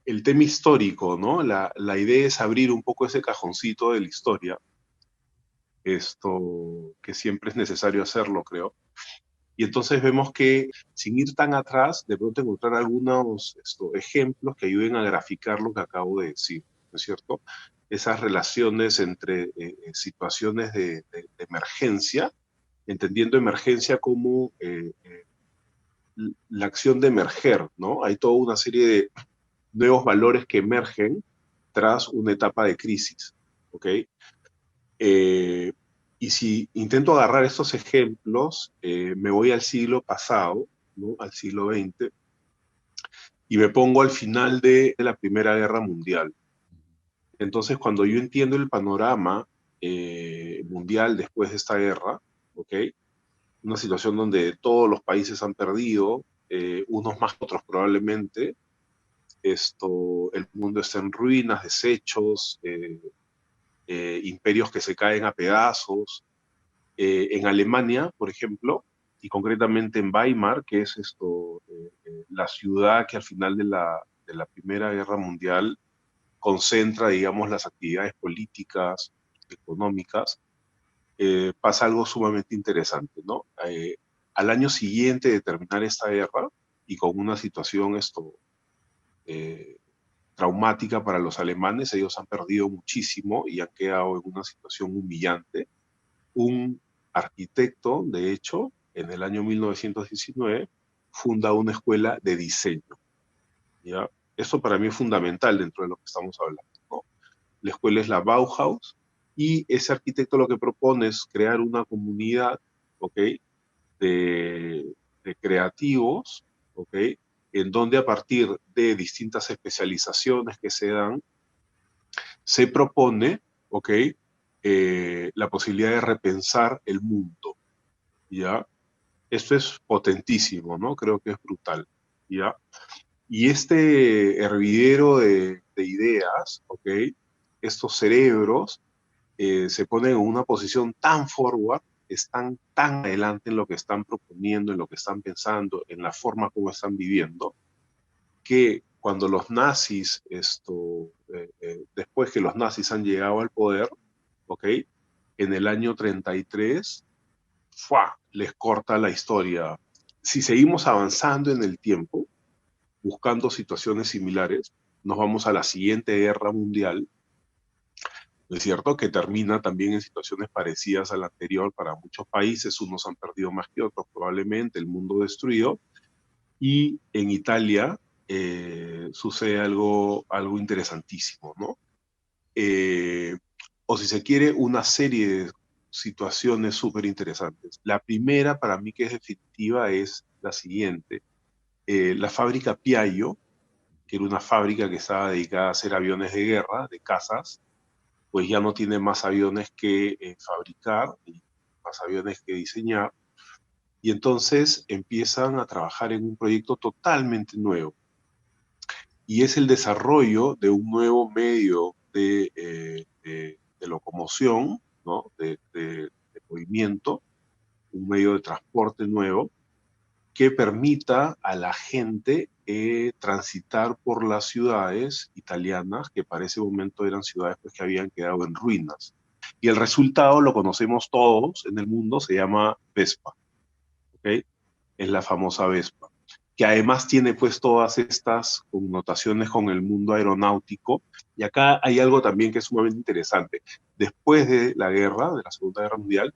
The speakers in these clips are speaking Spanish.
el tema histórico, ¿no? La idea es abrir un poco ese cajoncito de la historia, que siempre es necesario hacerlo, creo. Y entonces vemos que, sin ir tan atrás, de pronto encontrar algunos ejemplos que ayuden a graficar lo que acabo de decir, ¿no es cierto? Esas relaciones entre situaciones de emergencia, entendiendo emergencia como la acción de emerger, ¿no? Hay toda una serie de nuevos valores que emergen tras una etapa de crisis, ¿ok? Eh, y si intento agarrar estos ejemplos, me voy al siglo pasado, ¿no? Al siglo XX, y me pongo al final de la Primera Guerra Mundial. Entonces, cuando yo entiendo el panorama mundial después de esta guerra, ¿ok? Una situación donde todos los países han perdido, unos más que otros probablemente, el mundo está en ruinas, deshechos, imperios que se caen a pedazos. En Alemania, por ejemplo, y concretamente en Weimar, que es la ciudad que al final de la Primera Guerra Mundial concentra, digamos, las actividades políticas, económicas, pasa algo sumamente interesante, ¿no? Al año siguiente de terminar esta guerra, y con una situación eh, traumática para los alemanes, ellos han perdido muchísimo y han quedado en una situación humillante. Un arquitecto, de hecho, en el año 1919, funda una escuela de diseño, ¿ya? Esto para mí es fundamental dentro de lo que estamos hablando, ¿no? La escuela es la Bauhaus, y ese arquitecto lo que propone es crear una comunidad, ¿ok? De creativos, ¿ok? En donde a partir de distintas especializaciones que se dan, se propone, ¿ok? La posibilidad de repensar el mundo, ¿ya? Esto es potentísimo, ¿no? Creo que es brutal, ¿ya? Y este hervidero de ideas, ¿ok? Estos cerebros se ponen en una posición tan forward, están tan adelante en lo que están proponiendo, en lo que están pensando, en la forma como están viviendo, que cuando los nazis, después que los nazis han llegado al poder, ¿ok? En el año 33, ¡fua! Les corta la historia. Si seguimos avanzando en el tiempo, buscando situaciones similares, nos vamos a la siguiente guerra mundial, ¿no es cierto? Que termina también en situaciones parecidas a la anterior para muchos países, unos han perdido más que otros probablemente, el mundo destruido, y en Italia sucede algo interesantísimo, ¿no? Eh, o si se quiere, una serie de situaciones súper interesantes. La primera, para mí, que es definitiva, es la siguiente. La fábrica Piaggio, que era una fábrica que estaba dedicada a hacer aviones de guerra, de cazas, pues ya no tiene más aviones que fabricar, y más aviones que diseñar, y entonces empiezan a trabajar en un proyecto totalmente nuevo, y es el desarrollo de un nuevo medio de locomoción, ¿no? De movimiento, un medio de transporte nuevo, que permita a la gente transitar por las ciudades italianas, que para ese momento eran ciudades pues, que habían quedado en ruinas. Y el resultado lo conocemos todos en el mundo, se llama Vespa, ¿ok? Es la famosa Vespa, que además tiene pues todas estas connotaciones con el mundo aeronáutico. Y acá hay algo también que es sumamente interesante. Después de la guerra, de la Segunda Guerra Mundial,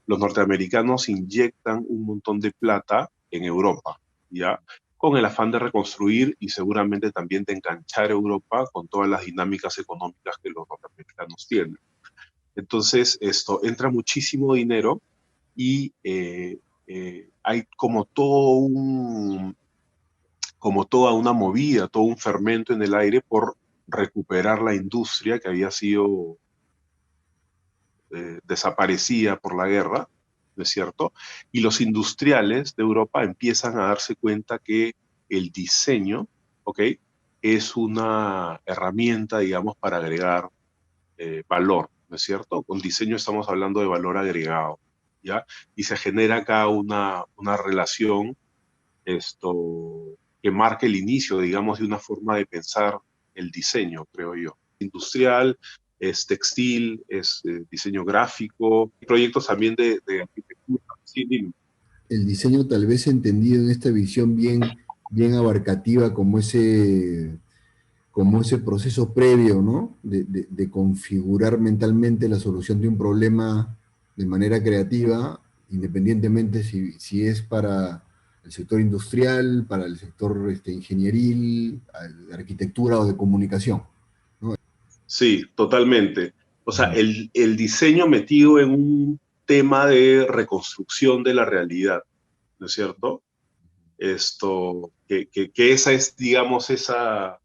los norteamericanos inyectan un montón de plata en Europa, ¿ya? Con el afán de reconstruir y seguramente también de enganchar Europa con todas las dinámicas económicas que los norteamericanos tienen. Entonces, esto entra muchísimo dinero y hay como toda una movida, todo un fermento en el aire por recuperar la industria que había sido desaparecida por la guerra, ¿no es cierto? Y los industriales de Europa empiezan a darse cuenta que el diseño, ¿ok? Es una herramienta, digamos, para agregar valor, ¿no es cierto? Con diseño estamos hablando de valor agregado, ¿ya? Y se genera acá una relación esto, que marca el inicio, digamos, de una forma de pensar el diseño, creo yo. Industrial, es textil, es diseño gráfico, proyectos también de arquitectura. Sí, dime. El diseño tal vez entendido en esta visión bien abarcativa como ese proceso previo, ¿no? De configurar mentalmente la solución de un problema de manera creativa, independientemente si es para el sector industrial, para el sector ingenieril, de arquitectura o de comunicación, ¿no? Sí, totalmente. O sea, Ujú. el diseño metido en un tema de reconstrucción de la realidad, ¿no es cierto? Que esa es, digamos, esa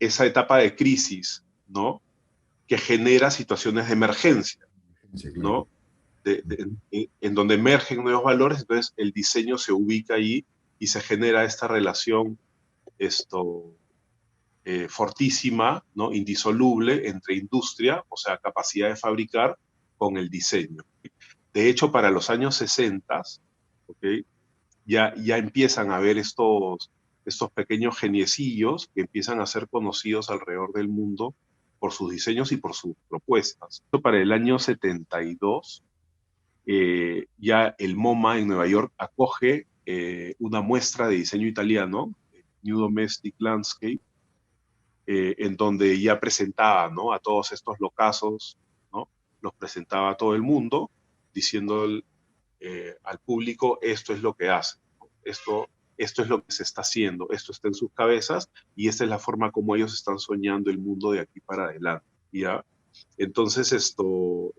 etapa de crisis, ¿no? Que genera situaciones de emergencia, Sí, claro. ¿no? En donde emergen nuevos valores, entonces el diseño se ubica ahí y se genera esta relación esto, fortísima, ¿no? Indisoluble entre industria, o sea, capacidad de fabricar, con el diseño. De hecho, para los años 60, ¿okay? Ya empiezan a haber estos pequeños geniecillos que empiezan a ser conocidos alrededor del mundo por sus diseños y por sus propuestas. Para el año 72, ya el MoMA en Nueva York acoge una muestra de diseño italiano, New Domestic Landscape, en donde ya presentaba, ¿no?, a todos estos locazos, ¿no? Los presentaba a todo el mundo, diciendo al público, esto es lo que hace, esto es lo que se está haciendo, esto está en sus cabezas y esta es la forma como ellos están soñando el mundo de aquí para adelante, ¿ya? Entonces,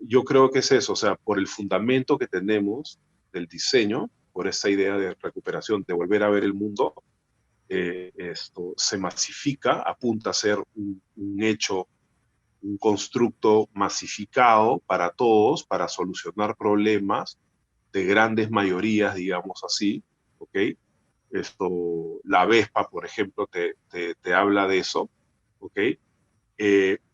yo creo que es eso, o sea, por el fundamento que tenemos del diseño, por esta idea de recuperación, de volver a ver el mundo, esto se masifica, apunta a ser un hecho, un constructo masificado para todos, para solucionar problemas de grandes mayorías, digamos así, ¿ok? La Vespa, por ejemplo, te habla de eso, ¿ok?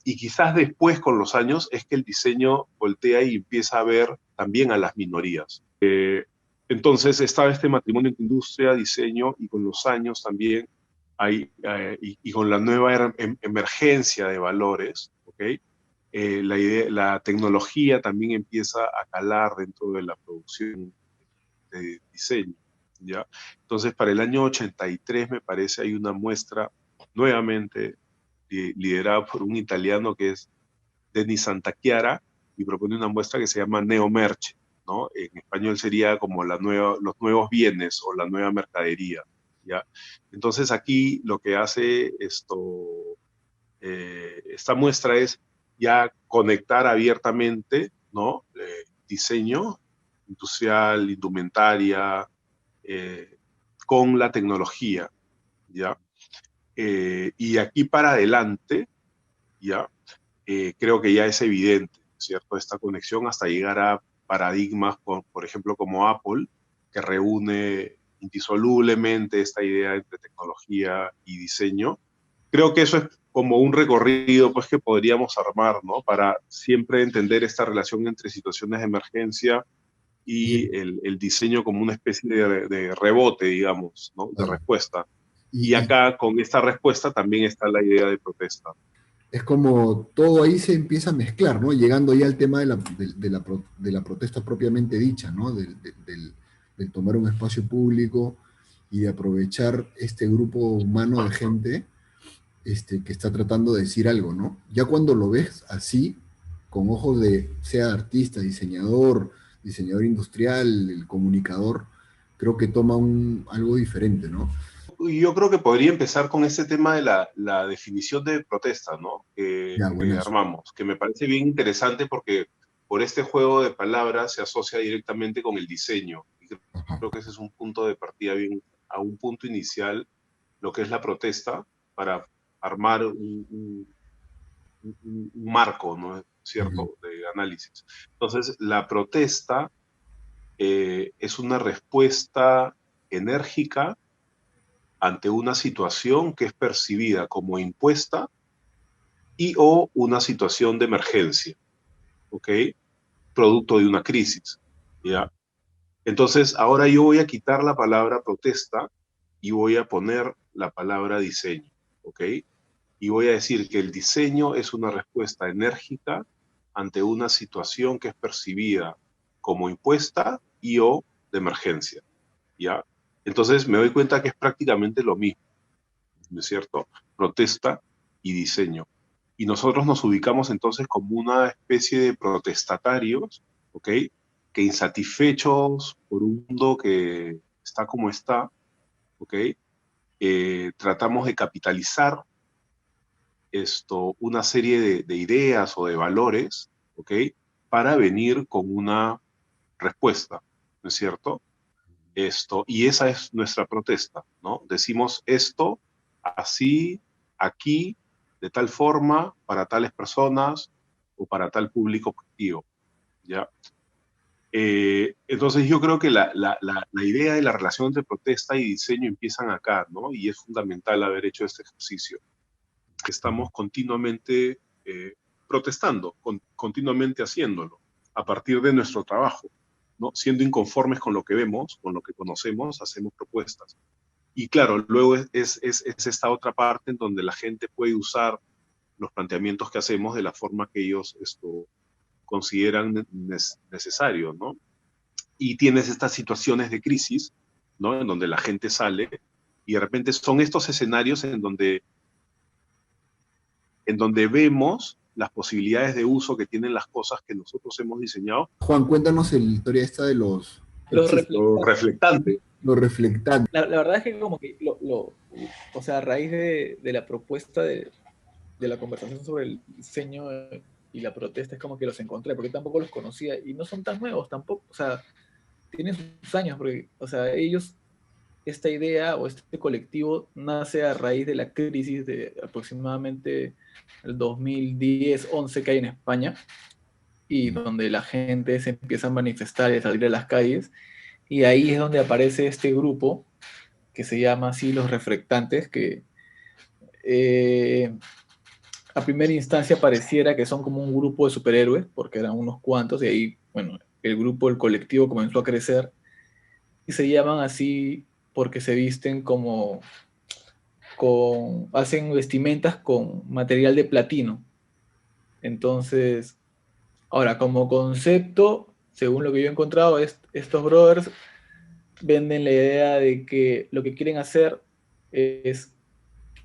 Y quizás después, con los años, es que el diseño voltea y empieza a ver también a las minorías. Entonces estaba este matrimonio entre industria, diseño, y con los años también y con la nueva emergencia de valores, ¿ok? La tecnología también empieza a calar dentro de la producción de diseño, ¿ya? Entonces, para el año 83, me parece, hay una muestra nuevamente liderada por un italiano que es Denis Santachiara, y propone una muestra que se llama Neomerche, ¿no? En español sería como los nuevos bienes o la nueva mercadería, ¿ya? Entonces aquí lo que hace esta muestra es ya conectar abiertamente, ¿no? Diseño industrial, indumentaria, eh, con la tecnología, ¿ya? Y aquí para adelante, ¿ya? Creo que ya es evidente, ¿cierto? Esta conexión hasta llegar a paradigmas, por ejemplo, como Apple, que reúne indisolublemente esta idea entre tecnología y diseño. Creo que eso es como un recorrido, pues, que podríamos armar, ¿no? Para siempre entender esta relación entre situaciones de emergencia Y, y el diseño como una especie de rebote, digamos, ¿no? De claro, respuesta. Y y acá, con esta respuesta, también está la idea de protesta. es como todo ahí se empieza a mezclar, ¿no? Llegando ya al tema de la protesta propiamente dicha, ¿no? Del tomar un espacio público y de aprovechar este grupo humano de gente que está tratando de decir algo, ¿no? Ya cuando lo ves así, con ojos de, sea artista, diseñador industrial, el comunicador, creo que toma algo diferente, ¿no? Yo creo que podría empezar con este tema de la definición de protesta, ¿no? Ya, Que buenazo. armamos, que me parece bien interesante porque por este juego de palabras se asocia directamente con el diseño. Y Ajá. creo que ese es un punto de partida bien, a un punto inicial, lo que es la protesta, para armar un marco, ¿no es Ujú. cierto?, de análisis. Entonces, la protesta es una respuesta enérgica ante una situación que es percibida como impuesta y o una situación de emergencia, ¿ok? Producto de una crisis, ¿ya? Entonces, ahora yo voy a quitar la palabra protesta y voy a poner la palabra diseño, ¿ok? y voy a decir que el diseño es una respuesta enérgica ante una situación que es percibida como impuesta y o de emergencia, ¿ya? Entonces me doy cuenta que es prácticamente lo mismo, ¿no es cierto? Protesta y diseño. Y nosotros nos ubicamos entonces como una especie de protestatarios, ¿ok? Que insatisfechos por un mundo que está como está, ¿ok? Tratamos de capitalizar una serie de ideas o de valores, ¿ok? Para venir con una respuesta, ¿no es cierto? Y esa es nuestra protesta, ¿no? Decimos esto así, aquí, de tal forma, para tales personas o para tal público objetivo, ¿ya? Entonces yo creo que la idea de la relación entre protesta y diseño empiezan acá, ¿no? Y es fundamental haber hecho este ejercicio. Estamos continuamente protestando, continuamente haciéndolo, a partir de nuestro trabajo, ¿no? Siendo inconformes con lo que vemos, con lo que conocemos, hacemos propuestas. Y claro, luego es esta otra parte en donde la gente puede usar los planteamientos que hacemos de la forma que ellos consideran necesario, ¿no? Y tienes estas situaciones de crisis, ¿no? En donde la gente sale y de repente son estos escenarios en donde vemos las posibilidades de uso que tienen las cosas que nosotros hemos diseñado. Juan, cuéntanos la historia esta de los Los reflectantes. Los reflectantes. La verdad es que como que o sea, a raíz de la propuesta de la conversación sobre el diseño y la protesta es como que los encontré, porque tampoco los conocía y no son tan nuevos tampoco, o sea, tienen sus años, porque, o sea, ellos, esta idea o este colectivo nace a raíz de la crisis de aproximadamente el 2010-11 que hay en España, y donde la gente se empieza a manifestar y a salir a las calles, y ahí es donde aparece este grupo que se llama así Los Reflectantes, que a primera instancia pareciera que son como un grupo de superhéroes, porque eran unos cuantos, y ahí, bueno, el grupo, el colectivo comenzó a crecer, y se llaman así porque se visten hacen vestimentas con material de platino. Entonces, ahora, como concepto, según lo que yo he encontrado, estos brothers venden la idea de que lo que quieren hacer es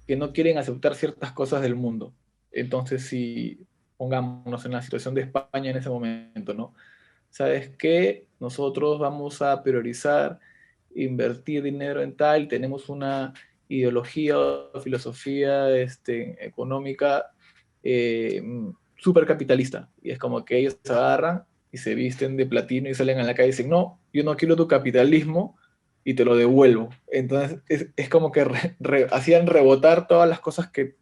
que no quieren aceptar ciertas cosas del mundo. Entonces, si pongámonos en la situación de España en ese momento, ¿no? ¿Sabes qué? Nosotros vamos a priorizar invertir dinero en tal, tenemos una ideología o filosofía económica eh, súper capitalista. Y es como que ellos se agarran y se visten de platino y salen a la calle y dicen, no, yo no quiero tu capitalismo y te lo devuelvo. Entonces es como que hacían rebotar todas las cosas que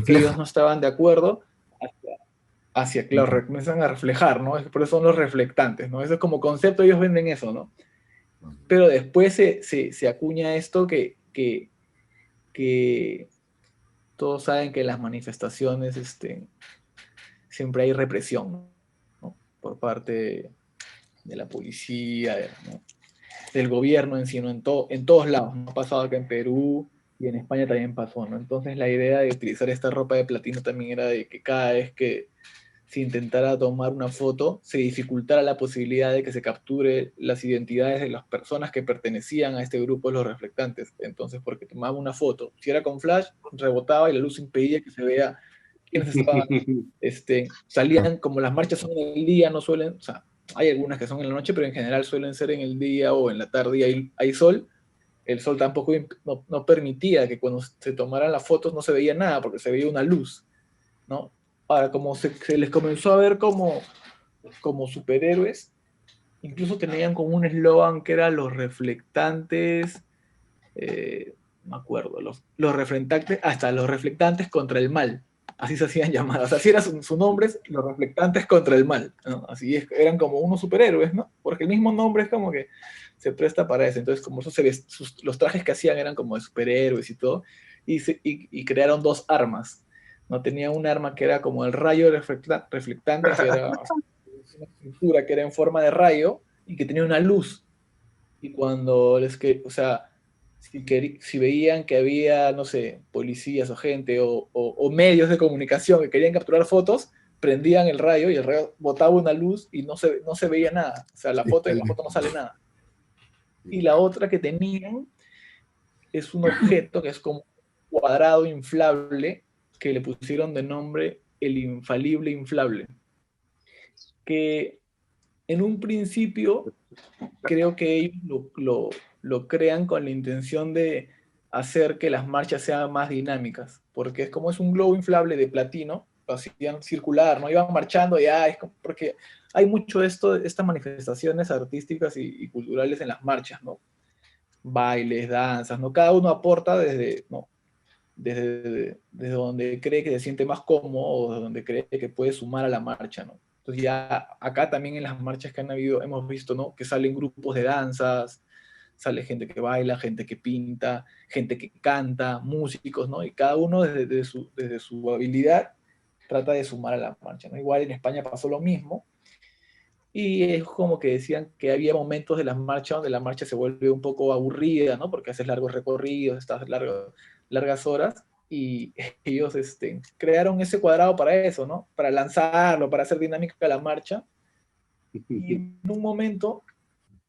ellos no estaban de acuerdo hacia que lo comienzan a reflejar, ¿no? Por eso son los reflectantes, ¿no? Eso es como concepto, ellos venden eso, ¿no? Pero después se acuña esto que todos saben que en las manifestaciones siempre hay represión, ¿no? Por parte de la policía, ¿no? Del gobierno en sí, ¿no? En todos lados, ¿no? Ha pasado acá en Perú y en España también pasó, ¿no? Entonces la idea de utilizar esta ropa de platino también era de que cada vez que se intentara tomar una foto, se dificultara la posibilidad de que se capture las identidades de las personas que pertenecían a este grupo de los reflectantes. Entonces, porque tomaba una foto, si era con flash, rebotaba y la luz impedía que se vea quiénes estaban. Salían, como las marchas son en el día, no suelen, o sea, hay algunas que son en la noche, pero en general suelen ser en el día o en la tarde y hay sol. El sol tampoco no permitía que cuando se tomaran las fotos no se veía nada, porque se veía una luz, ¿no? Ahora, como se les comenzó a ver como superhéroes, incluso tenían como un eslogan que era los reflectantes, me acuerdo, los reflectantes, hasta los reflectantes contra el mal, así se hacían llamadas, así era su nombre, los reflectantes contra el mal, ¿no? Así es, eran como unos superhéroes, ¿no? Porque el mismo nombre es como que se presta para eso, entonces como eso los trajes que hacían eran como de superhéroes y todo, y crearon dos armas. No tenía un arma que era como el rayo reflectante, que era una pintura que era en forma de rayo y que tenía una luz. Y cuando o sea, si veían que había, no sé, policías o gente o medios de comunicación que querían capturar fotos, prendían el rayo y el rayo botaba una luz y no se veía nada. O sea, en la foto no sale nada. Y la otra que tenían es un objeto que es como un cuadrado inflable que le pusieron de nombre el infalible inflable. Que en un principio creo que ellos lo crean con la intención de hacer que las marchas sean más dinámicas, porque como es un globo inflable de platino, lo hacían circular, ¿no? Iban marchando y porque hay mucho de estas manifestaciones artísticas y culturales en las marchas, ¿no? Bailes, danzas, ¿no? Cada uno aporta desde donde cree que se siente más cómodo o donde cree que puede sumar a la marcha, ¿no? Entonces ya acá también en las marchas que han habido hemos visto, ¿no? Que salen grupos de danzas, sale gente que baila, gente que pinta, gente que canta, músicos, ¿no? Y cada uno desde su habilidad trata de sumar a la marcha, ¿no? Igual en España pasó lo mismo, y es como que decían que había momentos de las marchas donde la marcha se vuelve un poco aburrida, ¿no? Porque haces largos recorridos, estás largas horas, y ellos crearon ese cuadrado para eso, ¿no? Para lanzarlo, para hacer dinámica la marcha. Y en un momento,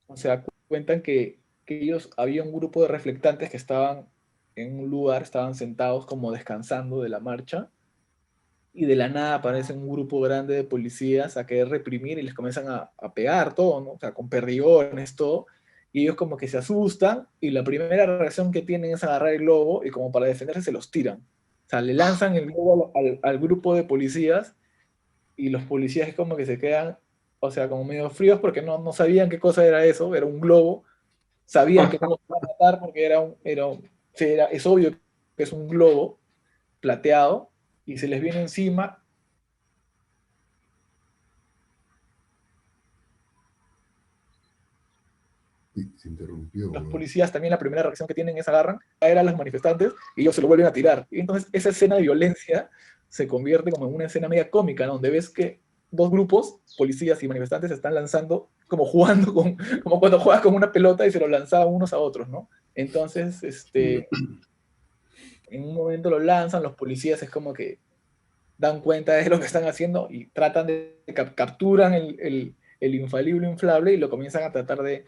o sea, cuentan que ellos, había un grupo de reflectantes que estaban en un lugar, estaban sentados como descansando de la marcha, y de la nada aparece un grupo grande de policías a querer reprimir y les comienzan a pegar todo, ¿no? O sea, con perdigones, todo, y ellos como que se asustan y la primera reacción que tienen es agarrar el globo y como para defenderse se los tiran. O sea, le lanzan el globo al grupo de policías y los policías es como que se quedan, o sea, como medio fríos porque no sabían qué cosa era eso, era un globo, sabían que no los iban a matar porque es obvio que es un globo plateado y se les viene encima. Sí, se interrumpió, Los weón. policías también la primera reacción que tienen es agarran, caer a los manifestantes y ellos se lo vuelven a tirar. Y entonces esa escena de violencia se convierte como en una escena media cómica, ¿no? Donde ves que dos grupos, policías y manifestantes, se están lanzando, como jugando como cuando juegas con una pelota y se lo lanzaban unos a otros, ¿no? Entonces, en un momento lo lanzan, los policías es como que dan cuenta de lo que están haciendo y tratan capturan el infalible inflable y lo comienzan a tratar de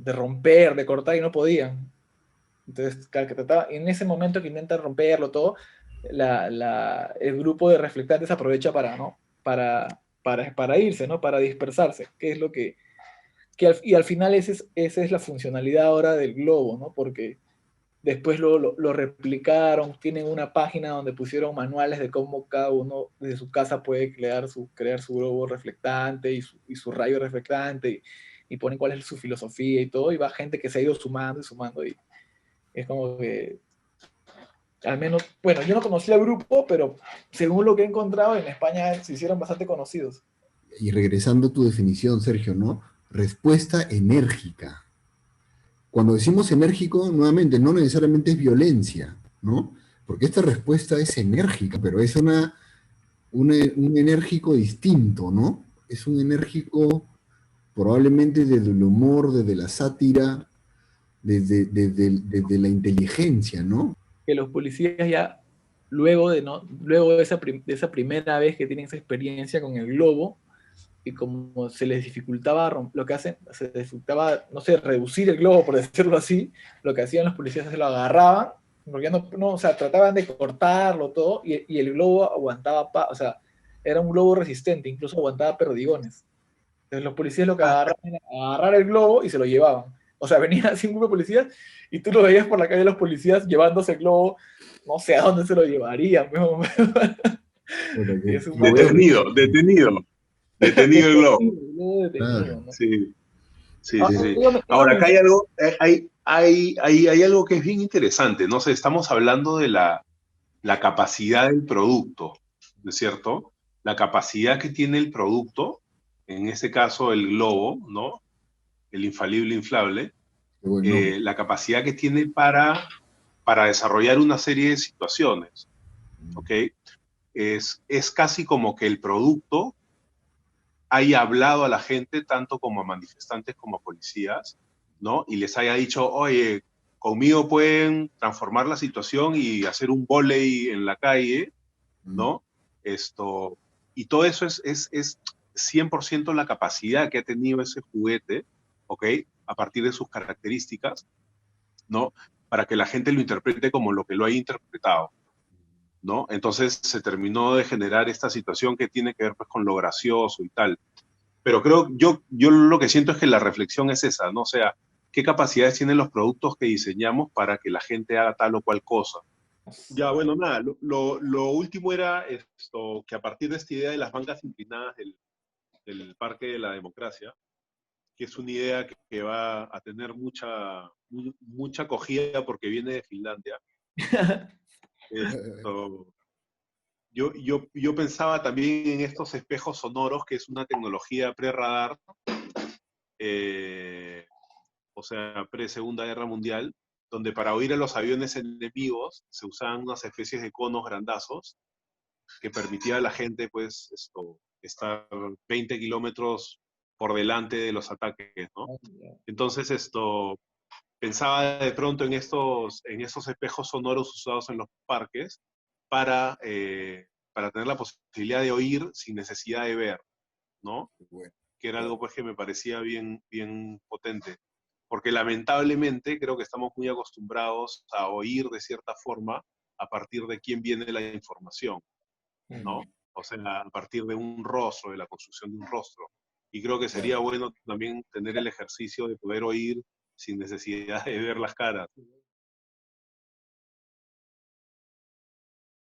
romper, de cortar y no podían. Entonces, en ese momento que intentan romperlo todo, el grupo de reflectantes aprovecha para, ¿no? para irse, ¿no? Para dispersarse, que es lo y al final esa es la funcionalidad ahora del globo, ¿no? Porque después lo replicaron, tienen una página donde pusieron manuales de cómo cada uno desde su casa puede crear su globo reflectante y su rayo reflectante y ponen cuál es su filosofía y todo, y va gente que se ha ido sumando y sumando, y es como que, al menos, bueno, yo no conocía el grupo, pero según lo que he encontrado, en España se hicieron bastante conocidos. Y regresando a tu definición, Sergio, ¿no? Respuesta enérgica. Cuando decimos enérgico, nuevamente, no necesariamente es violencia, ¿no? Porque esta respuesta es enérgica, pero es un enérgico distinto, ¿no? Es un enérgico probablemente desde el humor, desde la sátira, desde la inteligencia, ¿no? Que los policías ya, luego de esa primera vez que tienen esa experiencia con el globo, y como se les dificultaba lo que hacen, se les dificultaba, no sé, reducir el globo, por decirlo así, lo que hacían los policías es que lo agarraban, porque o sea, trataban de cortarlo todo, y el globo aguantaba, o sea, era un globo resistente, incluso aguantaba perdigones. Entonces los policías lo que agarraban era agarrar el globo y se lo llevaban. O sea, venían así un grupo de policías y tú lo veías por la calle los policías llevándose el globo, no sé a dónde se lo llevarían. Es un poco Detenido el globo. Claro. ¿no? Sí, sí, Ah, sí, sí. dígame, Ahora, acá hay algo, hay algo que es bien interesante, ¿no? sé, estamos hablando de la capacidad del producto, ¿no es cierto? La capacidad que tiene el producto, en este caso el globo, ¿no? El infalible inflable, Qué buen nombre. la capacidad que tiene para desarrollar una serie de situaciones, ¿ok? Es casi como que el producto haya hablado a la gente, tanto como a manifestantes como a policías, ¿no? Y les haya dicho, oye, conmigo pueden transformar la situación y hacer un vóley en la calle, ¿no? Y todo eso es 100% la capacidad que ha tenido ese juguete, ¿ok? A partir de sus características, ¿no? Para que la gente lo interprete como lo que lo haya interpretado, ¿no? Entonces se terminó de generar esta situación que tiene que ver pues, con lo gracioso y tal. Pero yo lo que siento es que la reflexión es esa, ¿no? O sea, ¿qué capacidades tienen los productos que diseñamos para que la gente haga tal o cual cosa? Ya, bueno, nada, lo último era esto, que a partir de esta idea de las bancas inclinadas del Parque de la Democracia, que es una idea que va a tener mucha acogida porque viene de Finlandia. Esto, yo pensaba también en estos espejos sonoros, que es una tecnología pre-radar, o sea, pre-Segunda Guerra Mundial, donde para oír a los aviones enemigos se usaban unas especies de conos grandazos que permitía a la gente, pues, estar 20 kilómetros por delante de los ataques, ¿no? Entonces, pensaba de pronto en estos espejos sonoros usados en los parques para tener la posibilidad de oír sin necesidad de ver, ¿no? Bueno, Que era algo pues que me parecía bien, bien potente. Porque lamentablemente creo que estamos muy acostumbrados a oír de cierta forma a partir de quién viene la información, ¿no? O sea, a partir de un rostro, de la construcción de un rostro. Y creo que sería bueno también tener el ejercicio de poder oír sin necesidad de ver las caras.